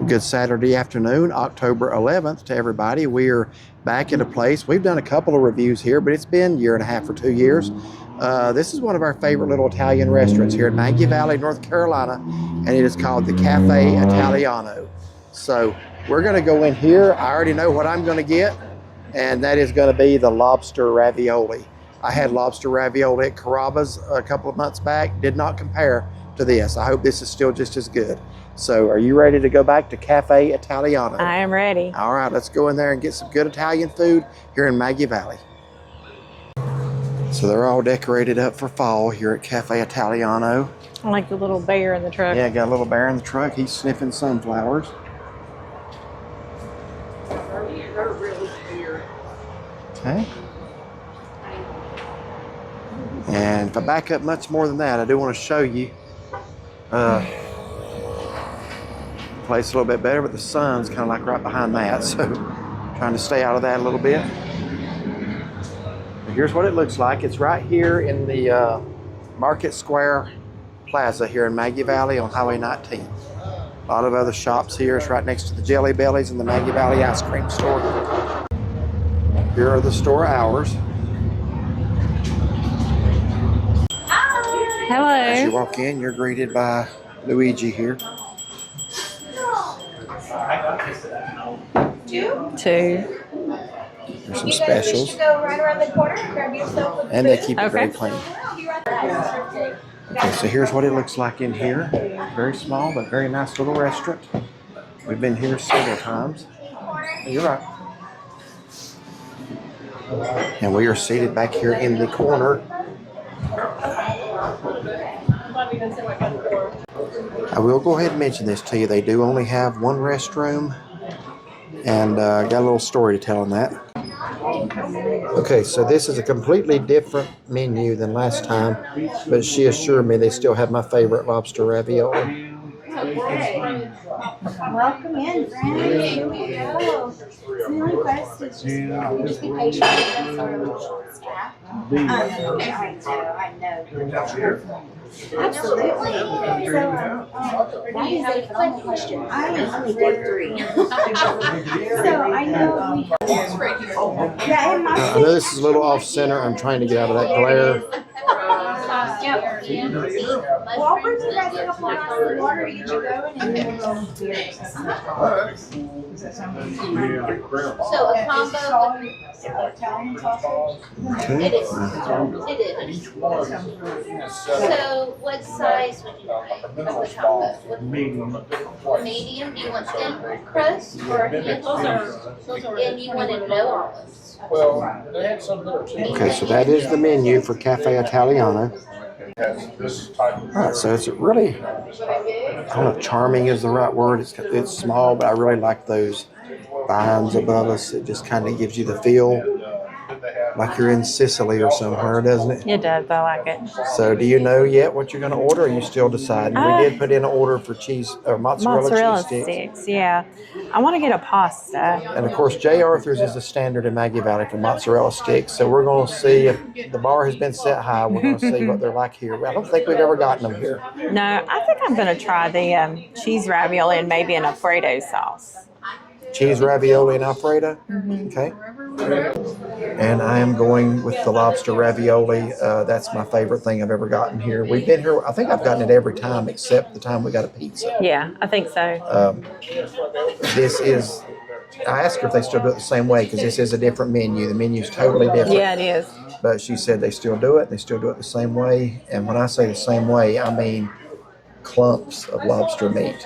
Good Saturday afternoon, October 11th to everybody. We are back at a place. We've done a couple of reviews here, but it's been a year and a half or 2 years. This is one of our favorite little Italian restaurants here in Maggie Valley, North Carolina, and it is called the Cafe Italiano. So we're going to go in here. I already know what I'm going to get, and that is going to be the lobster ravioli. I had lobster ravioli at Carrabba's a couple of months back. Did not compare to this. I hope this is still just as good. So are you ready to go back to Cafe Italiano? I am ready. All right, let's go in there and get some good Italian food here in Maggie Valley. So they're all decorated up for fall here at Cafe Italiano. I like the little bear in the truck. Yeah, got a little bear in the truck. He's sniffing sunflowers. Okay. And if I back up much more than that, I do want to show you place a little bit better, but the sun's kind of like right behind that, so trying to stay out of that a little bit. But here's what it looks like. It's right here in the Market Square Plaza here in Maggie Valley on Highway 19. A lot of other shops here. It's right next to the Jelly Bellies and the Maggie Valley ice cream store. Here are the store hours. Hello. As you walk in, you're greeted by Luigi here. Two. There's some specials. And they keep it very clean. Okay, so here's what it looks like in here. Very small, but very nice little restaurant. We've been here several times. You're right. And we are seated back here in the corner. I will go ahead and mention this to you. They do only have one restroom, and got a little story to tell on that. Okay, so this is a completely different menu than last time, but she assured me they still have my favorite lobster ravioli. Okay. Welcome in, friends. Here we go. The only request is just be patient with us. We're a little short staffed. I know. Absolutely. So, that is a fun question. I am only day 3. So, I know we I know this is a little off center. I'm trying to get out of that glare. Well, I'll bring you guys a couple of glasses of water to get you going, and then we'll go beer. So a combo. Italian sausage. It is. It is. So what size would you like of the combo? Medium. Medium. Do you want thin crust or and you wanted no olives? Well, they had some there too. Okay, so that is the menu for Cafe Italiano. Alright, so it's really, I don't know if charming is the right word. It's small, but I really like those vines above us. It just kind of gives you the feel like you're in Sicily or somewhere, doesn't it? It does. I like it. So do you know yet what you're going to order, or are you still deciding? We did put in an order for cheese or mozzarella cheese sticks. Yeah. I want to get a pasta. And of course, J. Arthur's is the standard in Maggie Valley for mozzarella sticks. So we're going to see if the bar has been set high. We're going to see what they're like here. I don't think we've ever gotten them here. No, I think I'm going to try the cheese ravioli and maybe an Alfredo sauce. Cheese ravioli and Alfredo? Okay. And I am going with the lobster ravioli. That's my favorite thing I've ever gotten here. We've been here, I think I've gotten it every time except the time we got a pizza. Yeah, I think so. This is, I asked her if they still do it the same way because this is a different menu. The menu's totally different. Yeah, it is. But she said they still do it. They still do it the same way. And when I say the same way, I mean clumps of lobster meat.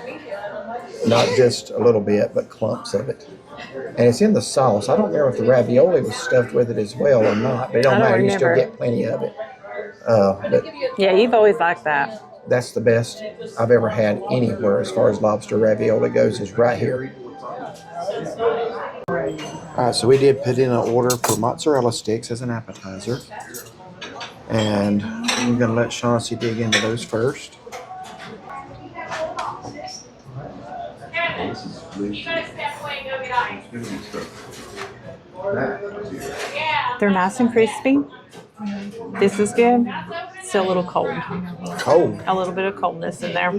Not just a little bit, but clumps of it. And it's in the sauce. I don't remember if the ravioli was stuffed with it as well or not, but it don't matter. You still get plenty of it. But yeah, you've always liked that. That's the best I've ever had anywhere as far as lobster ravioli goes, is right here. All right, so we did put in an order for mozzarella sticks as an appetizer. And I'm going to let Chauncey dig into those first. They're nice and crispy. This is good. Still a little cold. Cold? A little bit of coldness in there.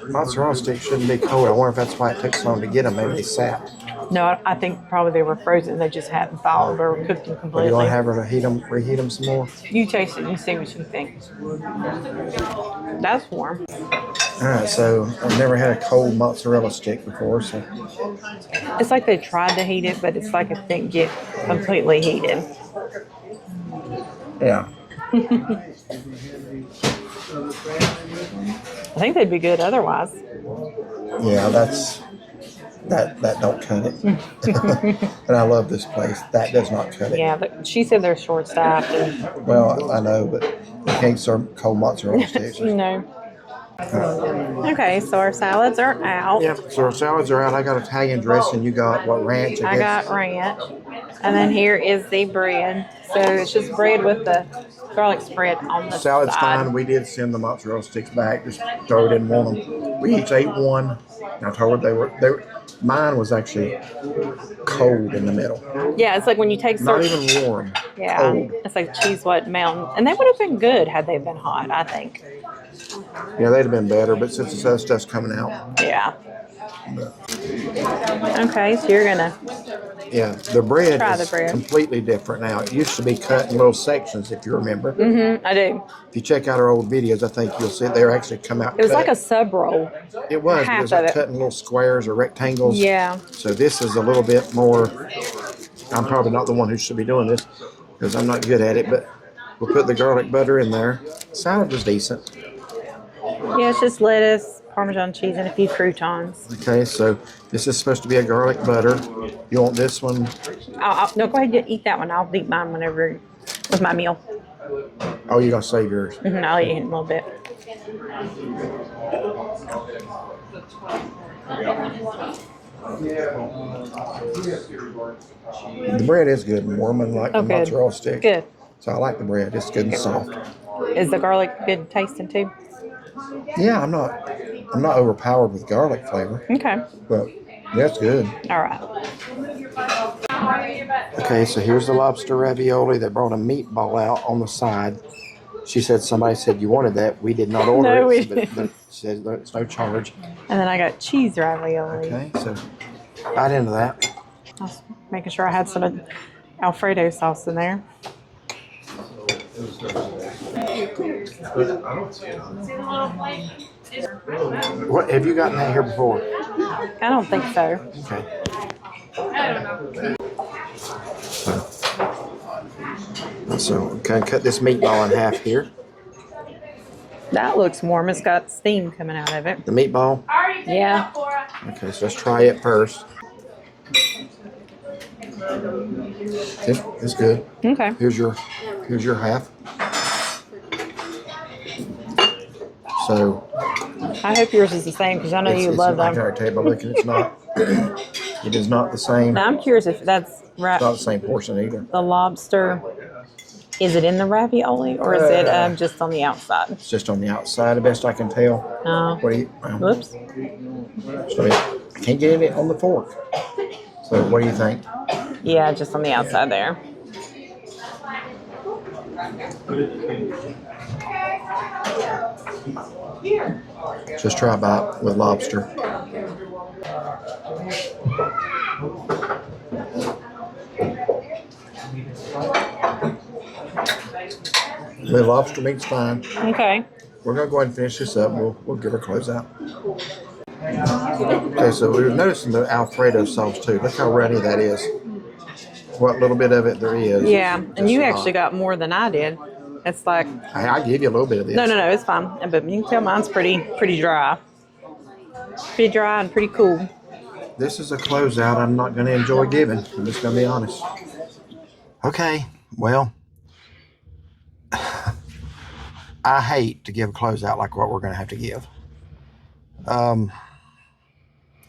mozzarella sticks shouldn't be cold. I wonder if that's why it took so long to get them. Maybe they sat. No, I think probably they were frozen. They just hadn't thawed or cooked them Or completely. you want to have her to reheat them some more? You taste it and see what you think. That's warm. All right, so I've never had a cold mozzarella stick before, so It's like they tried to heat it, but it's like it didn't get completely heated. yeah. I think they'd be good otherwise. Yeah, that don't cut it. And I love this place. That does not cut it. Yeah, but she said they're short-staffed. And, Well, I know, but you can't serve cold mozzarella sticks. no. Okay, so our salads are out. Yeah, so our salads are out. I got Italian dressing. You got what, ranch? I got ranch. And then here is the bread. So it's just bread with the garlic spread on the Salad's side. fine. We did send the mozzarella sticks back. Just Joey didn't want them. We each ate one. I told her they were. Mine was actually cold in the middle. Yeah, it's like when you take Not certain... even warm. Yeah, Cold. it's like cheese white mountain. And they would have been good had they been hot, I think. Yeah, they'd have been better, but since this other stuff's coming out. Yeah. Okay, so you're going to... Yeah, the bread Try is the bread. completely different now. It used to be cut in little sections, if you remember. I do. If you check out our old videos, I think you'll see they're actually come out It was cut. like a sub roll. It was. half It was of like it. cut in little squares or rectangles. Yeah. So this is a little bit more. I'm probably not the one who should be doing this because I'm not good at it, but we'll put the garlic butter in there. Salad was decent. Yeah, it's just lettuce, Parmesan cheese, and a few croutons. Okay, so this is supposed to be a garlic butter. You want this one? No, go ahead and eat that one. I'll eat mine whenever with my meal. Oh, you're going to save yours. I'll eat it in a little bit. The bread is good and warm, unlike the Oh, good. mozzarella stick. Good. So I like the bread. It's good and soft. Is the garlic good tasting too? Yeah, I'm not overpowered with garlic flavor, Okay. but that's good. All right. Okay, so here's the lobster ravioli. They brought a meatball out on the side. She said somebody said you wanted that. We did not order No, we it, but she said it's no charge. And then I got cheese ravioli. Okay, so right into that. I was making sure I had some Alfredo sauce in there. What have you gotten that here before? I don't think so. Okay. So can I cut this meatball in half here? That looks warm. It's got steam coming out of it. The meatball. Yeah. Okay, so let's try it first. It's good. Okay. Here's your half. So I hope yours is the same because I know you love I can them. already tell you by looking, it's not. It is not the same. Now I'm curious if that's It's not the same portion either. the lobster. Is it in the ravioli or is it just on the outside? It's just on the outside, the best I can tell. What do you? Whoops. So I can't get it on the fork. So what do you think? Yeah, just on the outside there. Just try a bite with lobster. The lobster meat's fine. Okay. We're gonna go ahead and finish this up. We'll give her close out. Okay, so we were noticing the Alfredo sauce too. Look how runny that is. What little bit of it there is. Yeah, and you Just actually got more than I did. It's like I give you a little bit of this. no, it's fine. But you can tell mine's pretty dry. Pretty dry and pretty cool. This is a closeout I'm not going to enjoy giving. I'm just going to be honest. Okay, well, I hate to give a closeout like what we're going to have to give.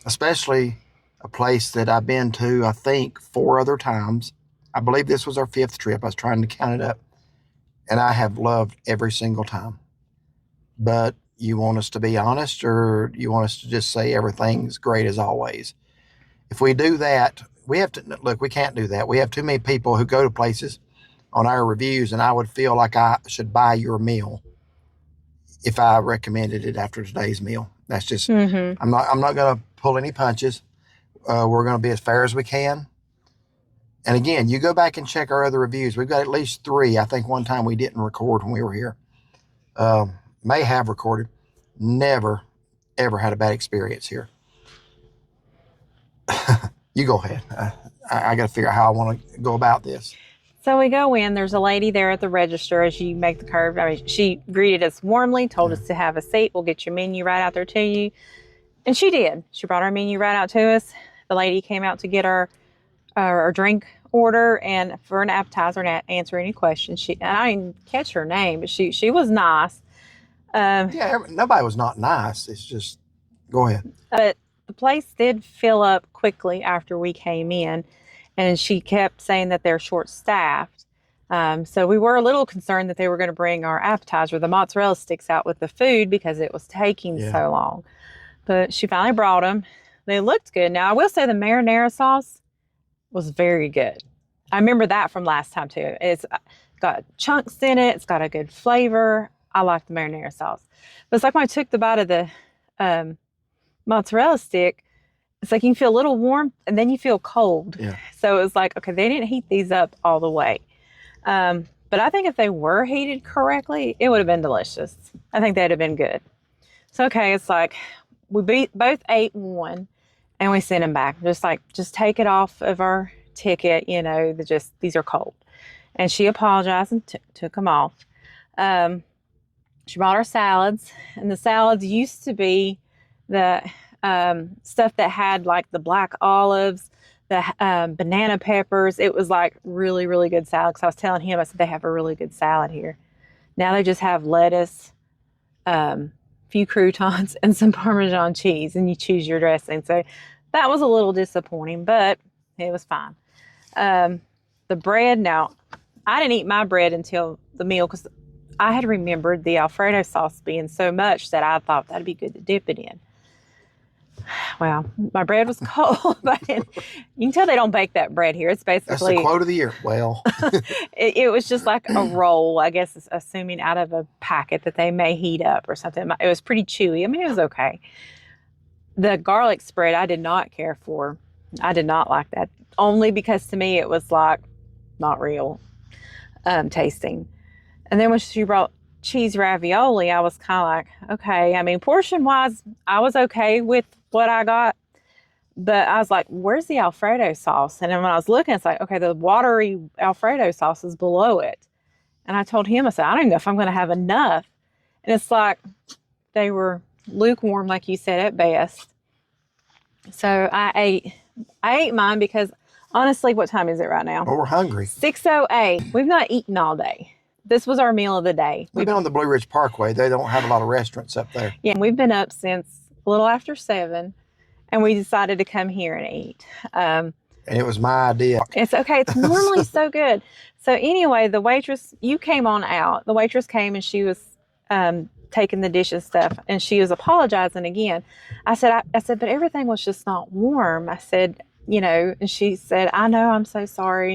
Especially a place that I've been to, I think, 4 other times. I believe this was our 5th trip. I was trying to count it up. And I have loved every single time. But you want us to be honest, or you want us to just say everything's great as always? If we do that, we have to, look, we can't do that. We have too many people who go to places on our reviews, and I would feel like I should buy your meal if I recommended it after today's meal. That's just, Mm-hmm. I'm not going to pull any punches. We're going to be as fair as we can. And again, you go back and check our other reviews. We've got at least 3. I think one time we didn't record when we were here. May have recorded. Never, ever had a bad experience here. You go ahead. I got to figure out how I want to go about this. So we go in. There's a lady there at the register as you make the curve. I mean, she greeted us warmly, told us to have a seat. We'll get your menu right out there to you. And she did. She brought our menu right out to us. The lady came out to get our drink order and for an appetizer and answer any questions. And I didn't catch her name, but she was nice. Nobody was not nice. It's just, go ahead. But the place did fill up quickly after we came in, and she kept saying that they're short-staffed. So we were a little concerned that they were going to bring our appetizer, the mozzarella sticks, out with the food because it was taking so long. But she finally brought them. They looked good. Now, I will say the marinara sauce was very good. I remember that from last time, too. It's got chunks in it. It's got a good flavor. I like the marinara sauce. But it's like when I took the bite of the mozzarella stick, it's like you feel a little warm and then you feel cold. Yeah. So it was like, okay, they didn't heat these up all the way. But I think if they were heated correctly, it would have been delicious. I think they'd have been good. So, okay, it's like we both ate one and we sent them back. Just take it off of our ticket, these are cold. And she apologized and took them off. She brought our salads, and the salads used to be the stuff that had like the black olives, the banana peppers. It was like really, really good salad. Because I was telling him, I said, they have a really good salad here. Now they just have lettuce, few croutons, and some Parmesan cheese, and you choose your dressing. So that was a little disappointing, but it was fine. The bread, now, I didn't eat my bread until the meal because I had remembered the Alfredo sauce being so much that I thought that'd be good to dip it in. Well, my bread was cold, but you can tell they don't bake that bread here. It's basically... That's the quote of the year. Well... it was just like a roll, I guess, assuming out of a packet that they may heat up or something. It was pretty chewy. I mean, it was okay. The garlic spread I did not care for. I did not like that. Only because to me it was like not real tasting. And then when she brought cheese ravioli, I was kind of like, okay. I mean, portion-wise, I was okay with what I got. But I was like, where's the Alfredo sauce? And then when I was looking, it's like, okay, the watery Alfredo sauce is below it. And I told him, I said, I don't know if I'm going to have enough. And it's like they were lukewarm, like you said, at best. So I ate mine because, honestly, what time is it right now? Well, we're hungry. 6:08. We've not eaten all day. This was our meal of the day. We've been on the Blue Ridge Parkway. They don't have a lot of restaurants up there. Yeah, we've been up since a little after 7, and we decided to come here and eat. And it was my idea. It's okay. It's normally so good. So anyway, the waitress, you came on out. The waitress came and she was taking the dish and stuff, and she was apologizing again. I said, but everything was just not warm. I said, and she said, I know, I'm so sorry.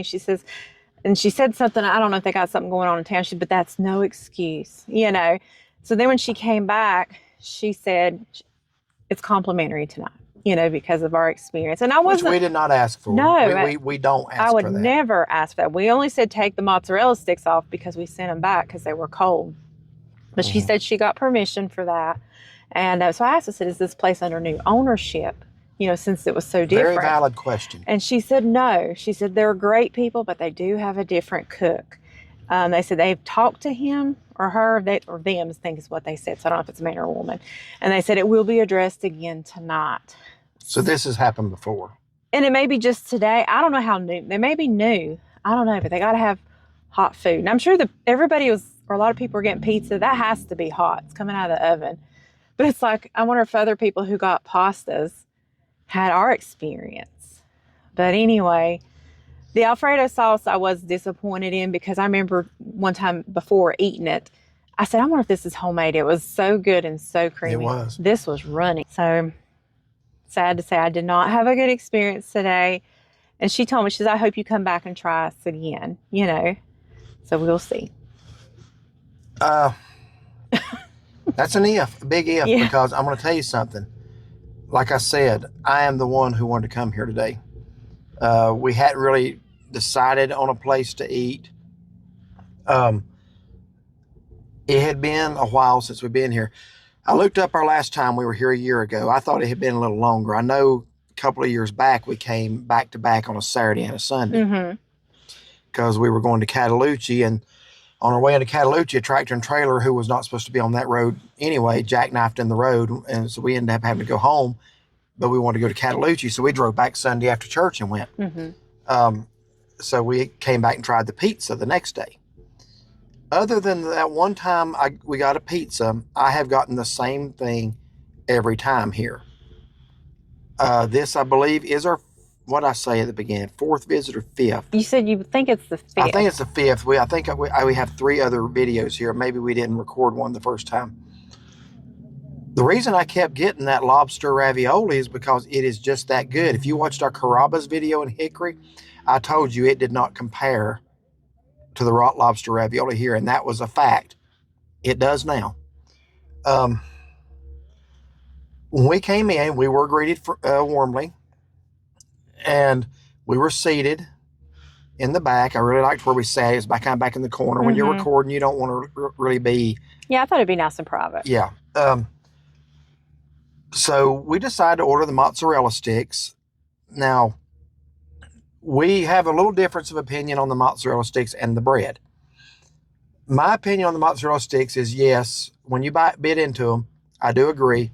And she said something, I don't know if they got something going on in town. But that's no excuse, So then when she came back, she said, it's complimentary tonight, because of our experience. And I wasn't. Which we did not ask for. No. We don't ask for that. I would never ask for that. We only said take the mozzarella sticks off because we sent them back because they were cold. But she said she got permission for that. And so I asked her, I said, is this place under new ownership? Since it was so different. Very valid question. And she said, no. She said, they're great people, but they do have a different cook. They said they've talked to him or her, or them, I think is what they said. So I don't know if it's a man or a woman. And they said it will be addressed again tonight. So this has happened before. And it may be just today. I don't know how new. They may be new. I don't know, but they got to have hot food. And I'm sure that a lot of people are getting pizza. That has to be hot. It's coming out of the oven. But it's like, I wonder if other people who got pastas had our experience. But anyway, the Alfredo sauce I was disappointed in because I remember one time before eating it, I said, I wonder if this is homemade. It was so good and so creamy. It was. This was runny. So sad to say I did not have a good experience today. And she told me, she said, I hope you come back and try us again, So we'll see. That's an if, a big if, Yeah. because I'm going to tell you something. Like I said, I am the one who wanted to come here today. We hadn't really decided on a place to eat. It had been a while since we've been here. I looked up our last time we were here a year ago. I thought it had been a little longer. I know a couple of years back we came back to back on a Saturday and a Sunday because we were going to Cataloochee, and on our way into Cataloochee, a tractor and trailer who was not supposed to be on that road anyway jackknifed in the road, and so we ended up having to go home, but we wanted to go to Cataloochee, so we drove back Sunday after church and went. So we came back and tried the pizza the next day. Other than that one time we got a pizza, I have gotten the same thing every time here. This, I believe, is our, what did I say at the beginning, 4th visit or 5th? You said you think it's the 5th. I think it's the 5th. I think we have 3 other videos here. Maybe we didn't record one the first time. The reason I kept getting that lobster ravioli is because it is just that good. If you watched our Carrabba's video in Hickory, I told you it did not compare to the raw lobster ravioli here, and that was a fact. It does now. When we came in, we were greeted warmly, and we were seated in the back. I really liked where we sat. It was kind of back in the corner. When you're recording, you don't want to really be... Yeah, I thought it'd be nice and private. Yeah. So we decided to order the mozzarella sticks. Now, we have a little difference of opinion on the mozzarella sticks and the bread. My opinion on the mozzarella sticks is, yes, when you bit into them, I do agree.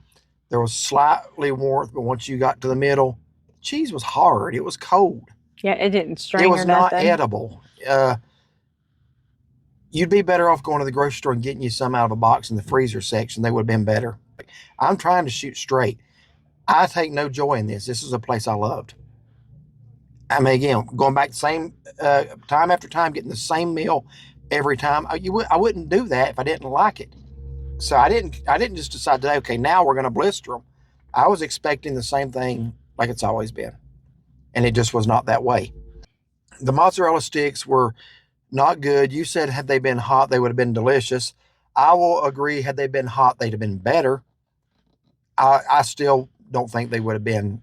There was slightly warmth, but once you got to the middle, cheese was hard. It was cold. Yeah, it didn't string It was or not nothing. edible. You'd be better off going to the grocery store and getting you some out of a box in the freezer section. They would have been better. I'm trying to shoot straight. I take no joy in this. This is a place I loved. I mean, again, going back the same time after time, getting the same meal every time. I wouldn't do that if I didn't like it. So I didn't just decide today, okay, now we're going to blister them. I was expecting the same thing like it's always been, and it just was not that way. The mozzarella sticks were not good. You said had they been hot, they would have been delicious. I will agree, had they been hot, they'd have been better. I still don't think they would have been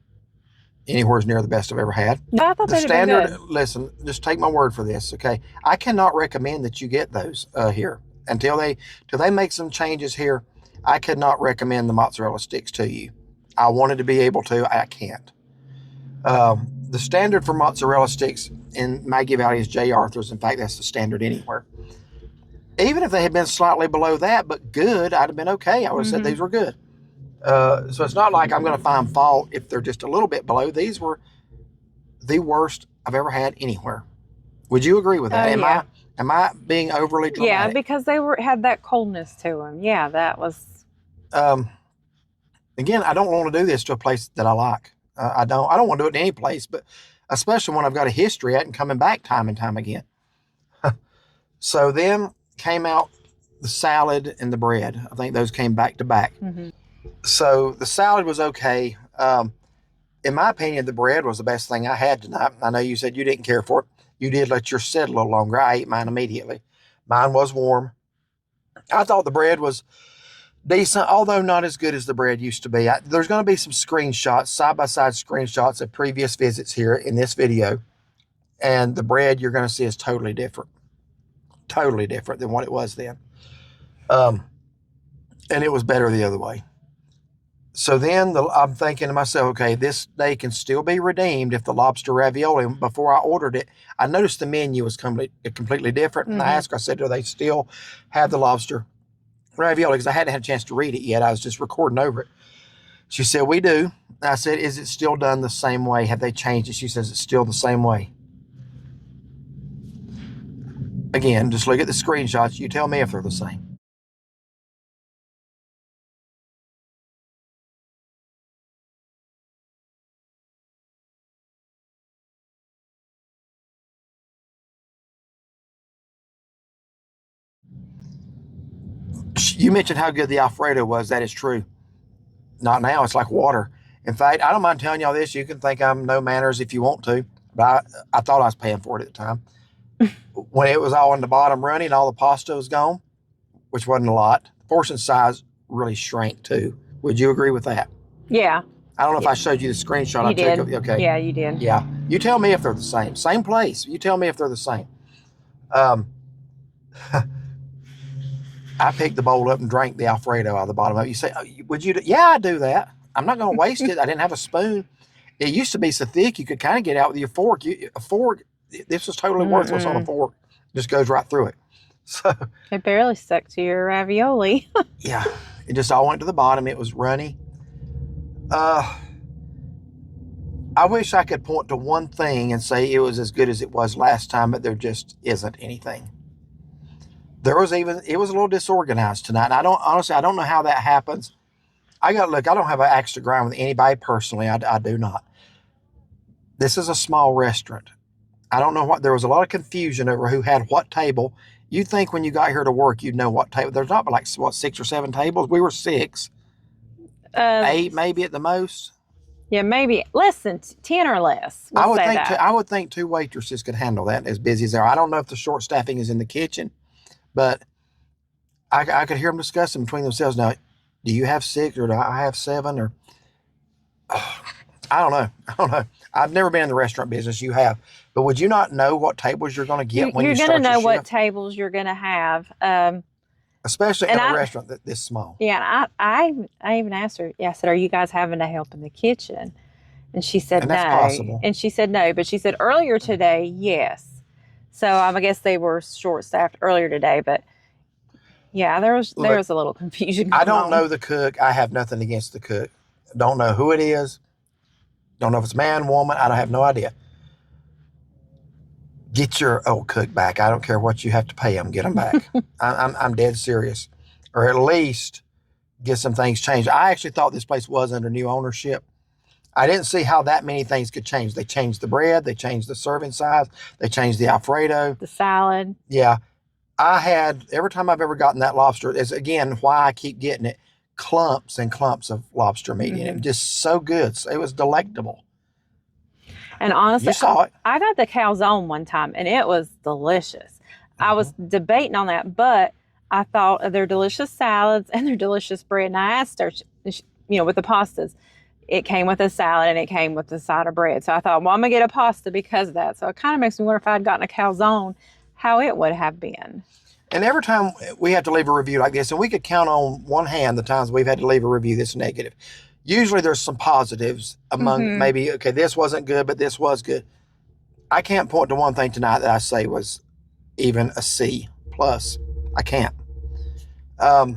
anywhere near the best I've ever had. No, I thought The they'd have been standard, good. listen, just take my word for this, okay? I cannot recommend that you get those here. Until they make some changes here, I could not recommend the mozzarella sticks to you. I wanted to be able to, I can't. The standard for mozzarella sticks in Maggie Valley is J. Arthur's. In fact, that's the standard anywhere. Even if they had been slightly below that, but good, I'd have been okay. I would have said these were good. So it's not like I'm going to find fault if they're just a little bit below. These were the worst I've ever had anywhere. Would you agree with that? Yeah. Am I being overly dramatic? Yeah, because they had that coldness to them. Yeah, that was... Again, I don't want to do this to a place that I like. I don't want to do it in any place, but especially when I've got a history at and coming back time and time again. So then came out the salad and the bread. I think those came back to back. So the salad was okay. In my opinion, the bread was the best thing I had tonight. I know you said you didn't care for it. You did let yours sit a little longer. I ate mine immediately. Mine was warm. I thought the bread was decent, although not as good as the bread used to be. There's going to be some screenshots, side-by-side screenshots of previous visits here in this video. And the bread you're going to see is totally different. Totally different than what it was then. And it was better the other way. So then I'm thinking to myself, okay, this day can still be redeemed if the lobster ravioli, before I ordered it, I noticed the menu was completely different. And I asked her, I said, do they still have the lobster ravioli? Because I hadn't had a chance to read it yet. I was just recording over it. She said, we do. I said, is it still done the same way? Have they changed it? She says, it's still the same way. Again, just look at the screenshots. You tell me if they're the same. You mentioned how good the Alfredo was. That is true. Not now. It's like water. In fact, I don't mind telling y'all this. You can think I'm no manners if you want to, but I thought I was paying for it at the time. When it was all on the bottom running, all the pasta was gone, which wasn't a lot. The portion size really shrank too. Would you agree with that? Yeah. I don't know if I showed you the screenshot I You took. did. Okay. Yeah, you did. Yeah. You tell me if they're the same. Same place. You tell me if they're the same. I picked the bowl up and drank the Alfredo out of the bottom of it. You say, would you? Yeah, I do that. I'm not going to waste it. I didn't have a spoon. It used to be so thick you could kind of get out with your fork. A fork, this was totally worthless on a fork. Just goes right through it. So It barely stuck to your ravioli. yeah, it just all went to the bottom. It was runny. I wish I could point to one thing and say it was as good as it was last time, but there just isn't anything. It was a little disorganized tonight. And I don't know how that happens. I don't have an axe to grind with anybody personally. I do not. This is a small restaurant. I don't know there was a lot of confusion over who had what table. You'd think when you got here to work, you'd know what table. There's not but like, 6 or 7 tables? We were 6. 8 maybe at the most. Yeah, maybe less than 10 or less. I would think 2 waitresses could handle that as busy as they are. I don't know if the short staffing is in the kitchen, but I could hear them discussing between themselves. Now, do you have 6 or do I have 7? Or I don't know. I've never been in the restaurant business. You have. But would you not know what tables you're going to get when you start your shift? You're going to know what tables you're going to have. Especially in a restaurant this small. Yeah, and I even asked her, I said, are you guys having to help in the kitchen? And she said and no. That's possible. And she said no, but she said earlier today, yes. So I guess they were short-staffed earlier today, but yeah, there was a little confusion going I don't on. know the cook. I have nothing against the cook. Don't know who it is. Don't know if it's man, woman. I have no idea. Get your old cook back. I don't care what you have to pay them. Get them back. I'm dead serious. Or at least get some things changed. I actually thought this place was under new ownership. I didn't see how that many things could change. They changed the bread. They changed the serving size. They changed the Alfredo. The salad. Yeah. Every time I've ever gotten that lobster, is again why I keep getting it, clumps and clumps of lobster meat in it. Just so good. So it was delectable. And honestly, you saw it. I got the calzone one time and it was delicious. I was debating on that, but I thought of their delicious salads and their delicious bread. And I asked her, with the pastas, it came with a salad and it came with a side of bread. So I thought, well, I'm going to get a pasta because of that. So it kind of makes me wonder if I'd gotten a calzone, how it would have been. And every time we have to leave a review like this, and we could count on one hand the times we've had to leave a review that's negative. Usually there's some positives among maybe, okay, this wasn't good, but this was good. I can't point to one thing tonight that I say was even a C plus. I can't. The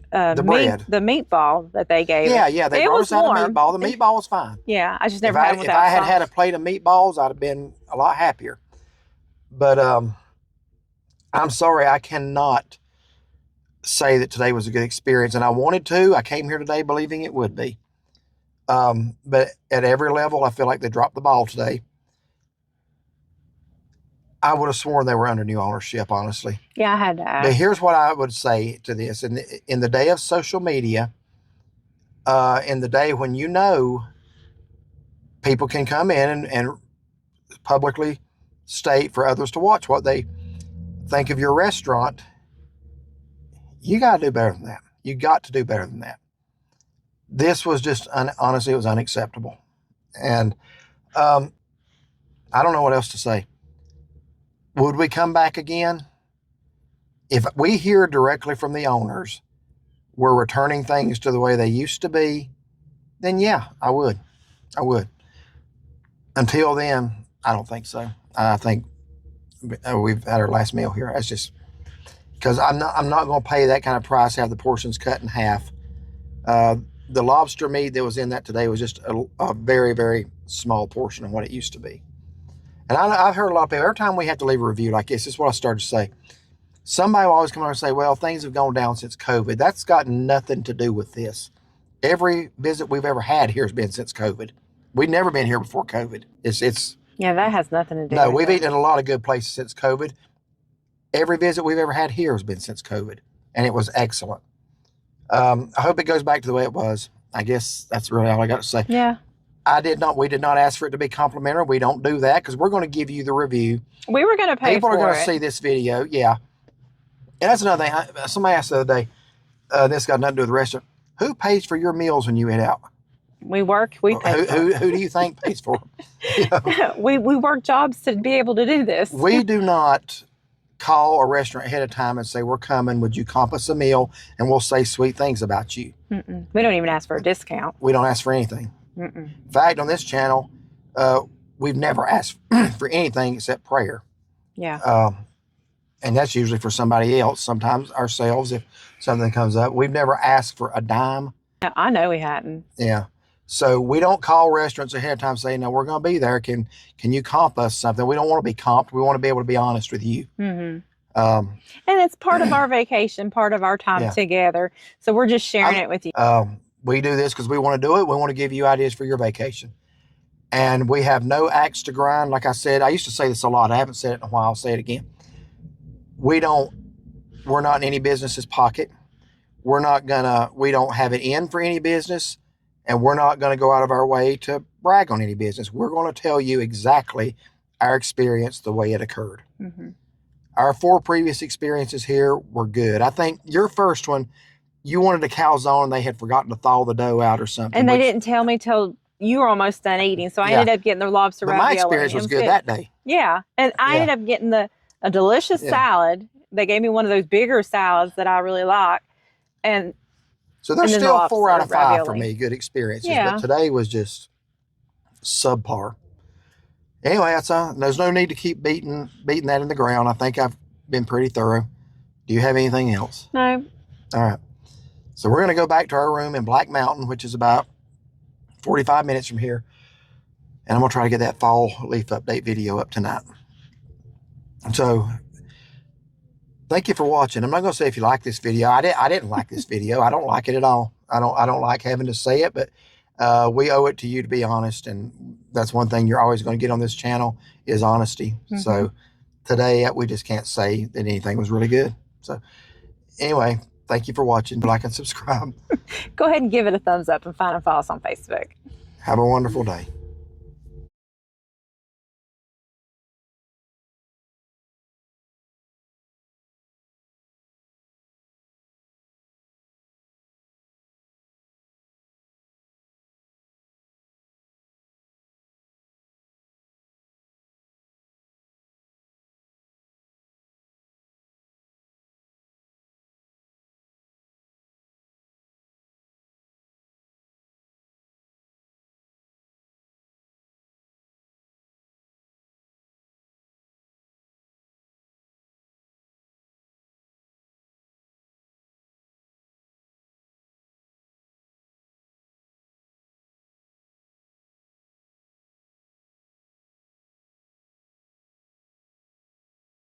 bread. The meatball that they gave. Yeah. They brought us out a meatball. The meatball was fine. Yeah, I just never had it without If I had sauce. had a plate of meatballs, I'd have been a lot happier. But I'm sorry, I cannot say that today was a good experience. And I wanted to. I came here today believing it would be. But at every level, I feel like they dropped the ball today. I would have sworn they were under new ownership, honestly. Yeah, I had to ask. But here's what I would say to this. In the day of social media, in the day when people can come in and publicly state for others to watch what they think of your restaurant, you got to do better than that. You got to do better than that. This was just, honestly, it was unacceptable. And I don't know what else to say. Would we come back again? If we hear directly from the owners, we're returning things to the way they used to be, then yeah, I would. Until then, I don't think so. I think we've had our last meal here. That's just because I'm not going to pay that kind of price, have the portions cut in half. The lobster meat that was in that today was just a very, very small portion of what it used to be. And I've heard a lot of people, every time we have to leave a review like this is what I started to say. Somebody will always come over and say, well, things have gone down since COVID. That's got nothing to do with this. Every visit we've ever had here has been since COVID. We've never been here before COVID. Yeah, that has nothing to do with No, we've it. eaten at a lot of good places since COVID. Every visit we've ever had here has been since COVID, and it was excellent. I hope it goes back to the way it was. I guess that's really all I got to say. Yeah. We did not ask for it to be complimentary. We don't do that because we're going to give you the review. We were going to pay People for are going it. to see this video. Yeah. And that's another thing. Somebody asked the other day, this got nothing to do with the restaurant. Who pays for your meals when you eat out? We work. We pay. Who do you think pays for them? You know, we work jobs to be able to do this. we do not call a restaurant ahead of time and say, we're coming. Would you comp us a meal? And we'll say sweet things about you. Mm-mm. We don't even ask for a discount. We don't ask for anything. Mm-mm. In fact, on this channel, we've never asked for anything except prayer. Yeah. And that's usually for somebody else, sometimes ourselves if something comes up. We've never asked for a dime. I know we hadn't. Yeah. So we don't call restaurants ahead of time saying, no, we're going to be there. Can you comp us something? We don't want to be comped. We want to be able to be honest with you. Mm-hmm. Um, And it's part of our vacation, part of our time Yeah. together. So we're just sharing it with you. we do this because we want to do it. We want to give you ideas for your vacation. And we have no axe to grind. Like I said, I used to say this a lot. I haven't said it in a while. I'll say it again. We're not in any business's pocket. We don't have it in for any business. And we're not going to go out of our way to brag on any business. We're going to tell you exactly our experience, the way it occurred. Mm-hmm. Our 4 previous experiences here were good. I think your first one, you wanted a calzone and they had forgotten to thaw the dough out or something. And they didn't tell me till you were almost done eating. So I Yeah. ended up getting the lobster But ravioli. my experience was good that day. Yeah. And I Yeah. ended up getting a delicious Yeah. salad. They gave me one of those bigger salads that I really like. And So there's And then the still 4 out of lobster 5 for ravioli. me, good experiences. Yeah. But today was just subpar. Anyway, there's no need to keep beating that in the ground. I think I've been pretty thorough. Do you have anything else? no, All right. So we're going to go back to our room in Black Mountain, which is about 45 minutes from here. And I'm going to try to get that fall leaf update video up tonight. So thank you for watching. I'm not going to say if you like this video. I didn't like this video. I don't like it at all. I don't like having to say it, but we owe it to you to be honest. And that's one thing you're always going to get on this channel is honesty. Mm-hmm. So today we just can't say that anything was really good. So anyway, thank you for watching. Like and subscribe. go ahead and give it a thumbs up and find and follow us on Facebook. Have a wonderful day.